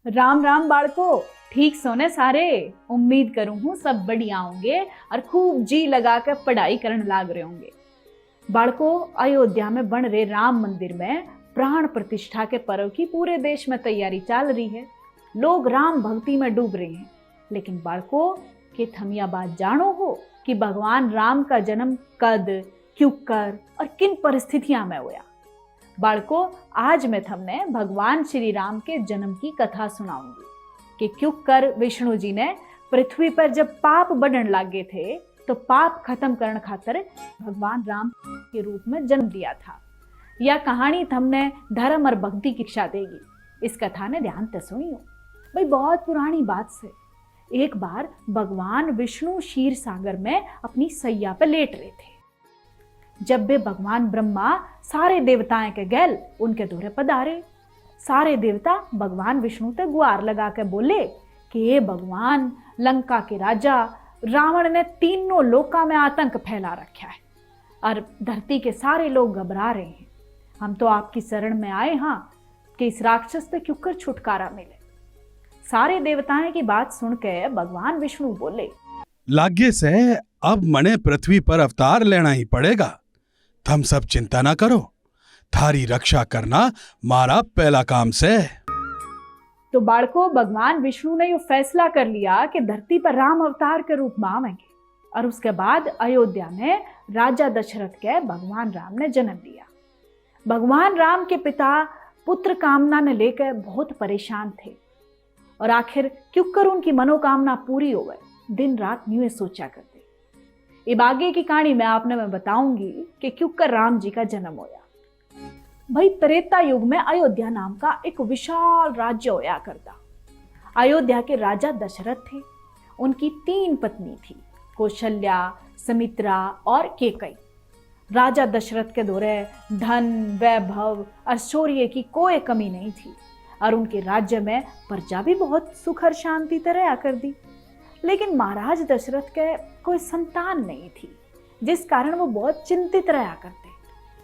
राम राम बाળકો, ठीक सोने सारे। उम्मीद करूं हूं सब बढ़िया होंगे और खूब जी लगा कर पढ़ाई करने लाग रहे होंगे। बाળકો, अयोध्या में बन रहे राम मंदिर में प्राण प्रतिष्ठा के पर्व की पूरे देश में तैयारी चल रही है। लोग राम भक्ति में डूब रहे हैं। लेकिन बाળકો, के थमिया बात जानो हो कि भगवान राम का जन्म कद, क्यों कर और किन परिस्थितियां में हुआ। बाળકો, आज मैं थमने भगवान श्री राम के जन्म की कथा सुनाऊंगी कि क्यों कर विष्णु जी ने पृथ्वी पर जब पाप बढ़न लागे थे तो पाप खत्म करने खातर भगवान राम के रूप में जन्म लिया था। यह कहानी थमने धर्म और भक्ति की शिक्षा देगी। इस कथा ने ध्यान से सुनियो। भाई, बहुत पुरानी बात से एक बार भगवान विष्णु क्षीर सागर में अपनी सैया पर लेट रहे थे। जब वे भगवान ब्रह्मा सारे देवताएं के गैल उनके दौरे पधारे। सारे देवता भगवान विष्णु ते गुहार लगा के बोले कि ये भगवान, लंका के राजा रावण ने तीनों लोका में आतंक फैला रखा है और धरती के सारे लोग घबरा रहे हैं। हम तो आपकी शरण में आए हाँ कि इस राक्षस से क्यों कर छुटकारा मिले। सारे देवताएं की बात सुन के भगवान विष्णु बोले, लागे से अब मने पृथ्वी पर अवतार लेना ही पड़ेगा। थम सब चिंता ना करो, थारी रक्षा करना मारा पहला काम से। तो बाળકો, भगवान विष्णु ने यह फैसला कर लिया कि धरती पर राम अवतार के रूप में आवेंगे और उसके बाद अयोध्या में राजा दशरथ के भगवान राम ने जन्म लिया। भगवान राम के पिता पुत्र कामना ने लेकर बहुत परेशान थे और आखिर क्यों कर उनकी मनोकामना पूरी हो गई, दिन रात न्यू सोचा करते। इब आगे की कहानी मैं बताऊंगी कि क्यों कर राम जी का जन्म होया। भाई, त्रेता युग में अयोध्या नाम का एक विशाल राज्य होया करता। अयोध्या के राजा दशरथ थे। उनकी 3 पत्नी थी, कौशल्या, सुमित्रा और केकई। राजा दशरथ के दौरे धन, वैभव और शौर्य की कोई कमी नहीं थी और उनके राज्य में प्रजा भी बहुत सुख और शांति से रहा कर दी। लेकिन महाराज दशरथ के कोई संतान नहीं थी, जिस कारण वो बहुत चिंतित रहा करते।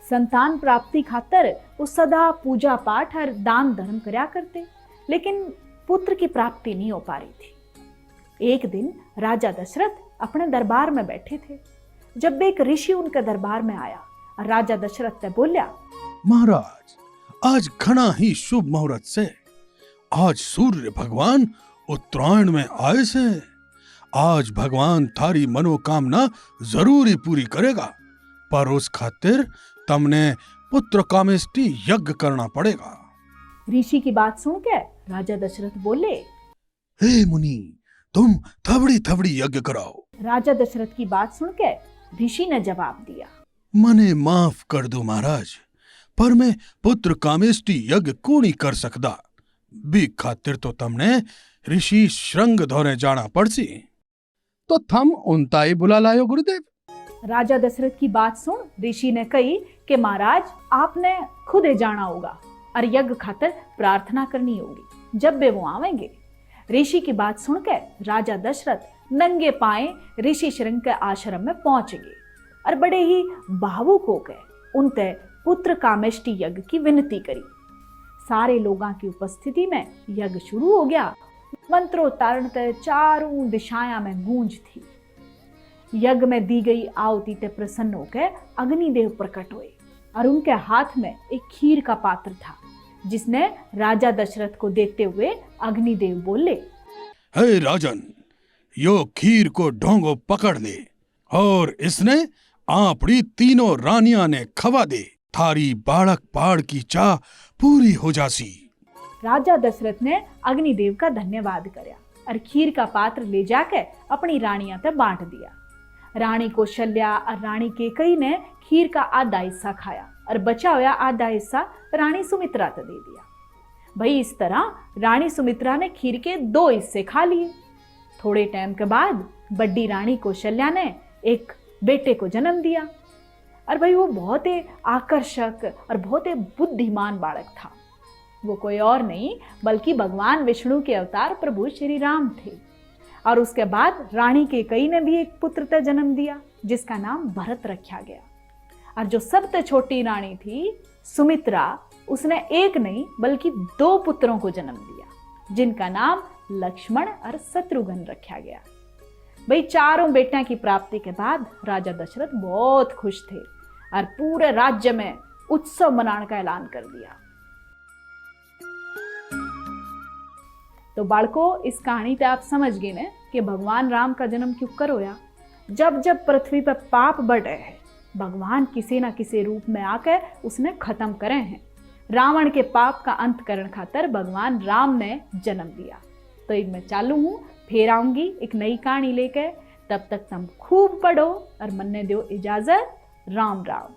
संतान प्राप्ति खातर वो सदा पूजा पाठ और दान धर्म करया करते, लेकिन पुत्र की प्राप्ति नहीं हो पा रही थी। एक दिन राजा दशरथ अपने दरबार में बैठे थे जब एक ऋषि उनके दरबार में आया और राजा दशरथ से बोलिया, महाराज, आज घना ही शुभ मुहूर्त से आज सूर्य भगवान उत्तरायण में आए से। आज भगवान थारी मनोकामना जरूरी पूरी करेगा, पर उस खातिर तमने पुत्र कामेष्टि यज्ञ करना पड़ेगा। ऋषि की बात सुन के राजा दशरथ बोले, हे मुनि, तुम थबड़ी थबड़ी यज्ञ कराओ। राजा दशरथ की बात सुन के ऋषि ने जवाब दिया, मने माफ कर दो महाराज, पर मैं पुत्र कामेष्टि यज्ञ को नहीं कर सकता। बी खातिर तो तमने ऋषि श्रृंग धोरे जाना पड़सी। तो थम उनता ही बुला लायो गुरुदेव। राजा दशरथ की बात सुन ऋषि ने कही कि महाराज, आपने खुद ही जाना होगा और यज्ञ खातिर प्रार्थना करनी होगी जब वे वो आवेंगे। ऋषि की बात सुन के राजा दशरथ नंगे पाए ऋषि श्रृंग के आश्रम में पहुंच गए और बड़े ही भावुक होकर उनते पुत्र कामेष्टि यज्ञ की विनती करी। सारे लोगों की उपस्थिति में यज्ञ शुरू हो गया। मंत्रोच्चारण ते चारों दिशाओं में गूंज थी। यज्ञ में दी गई आहुति ते प्रसन्न होकर अग्निदेव प्रकट हुए और उनके हाथ में एक खीर का पात्र था, जिसने राजा दशरथ को देते हुए अग्निदेव बोले, हे राजन, यो खीर को ढोंगो पकड़ ले और इसने आपड़ी तीनों रानियां ने खवा दे। थारी बालक पाड़ की चाह पूरी हो जासी। राजा दशरथ ने अग्निदेव का धन्यवाद करया और खीर का पात्र ले जाकर अपनी रानियां तक बांट दिया। रानी कौशल्या और रानी केकई ने खीर का आधा हिस्सा खाया और बचा हुआ आधा हिस्सा रानी सुमित्रा को दे दिया। भाई, इस तरह रानी सुमित्रा ने खीर के 2 हिस्से खा लिए। थोड़े टाइम के बाद बड़ी रानी कौशल्या ने एक बेटे को जन्म दिया और भाई वो बहुत ही आकर्षक और बहुत ही बुद्धिमान बालक था। वो कोई और नहीं बल्कि भगवान विष्णु के अवतार प्रभु श्री राम थे। और उसके बाद रानी केकई ने भी एक पुत्र का जन्म दिया जिसका नाम भरत रखा गया। और जो सबसे छोटी रानी थी सुमित्रा, उसने एक नहीं बल्कि 2 पुत्रों को जन्म दिया। जिनका नाम लक्ष्मण और शत्रुघ्न रखा गया। भाई चारों बेटियों की प्राप्ति के बाद राजा दशरथ बहुत खुश थे और पूरे राज्य में उत्सव मनाने का ऐलान कर दिया। तो बालको, इस कहानी से आप समझ गए ना कि भगवान राम का जन्म क्यों कर होया। जब जब पृथ्वी पर पाप बढ़ रहे हैं, भगवान किसी न किसी रूप में आकर उसने खत्म करे हैं। रावण के पाप का अंत करने खातर भगवान राम ने जन्म दिया। तो एक मैं चालू हूँ, फिर आऊंगी एक नई कहानी लेकर। तब तक तुम खूब पढ़ो और मन ने दो इजाजत। राम राम।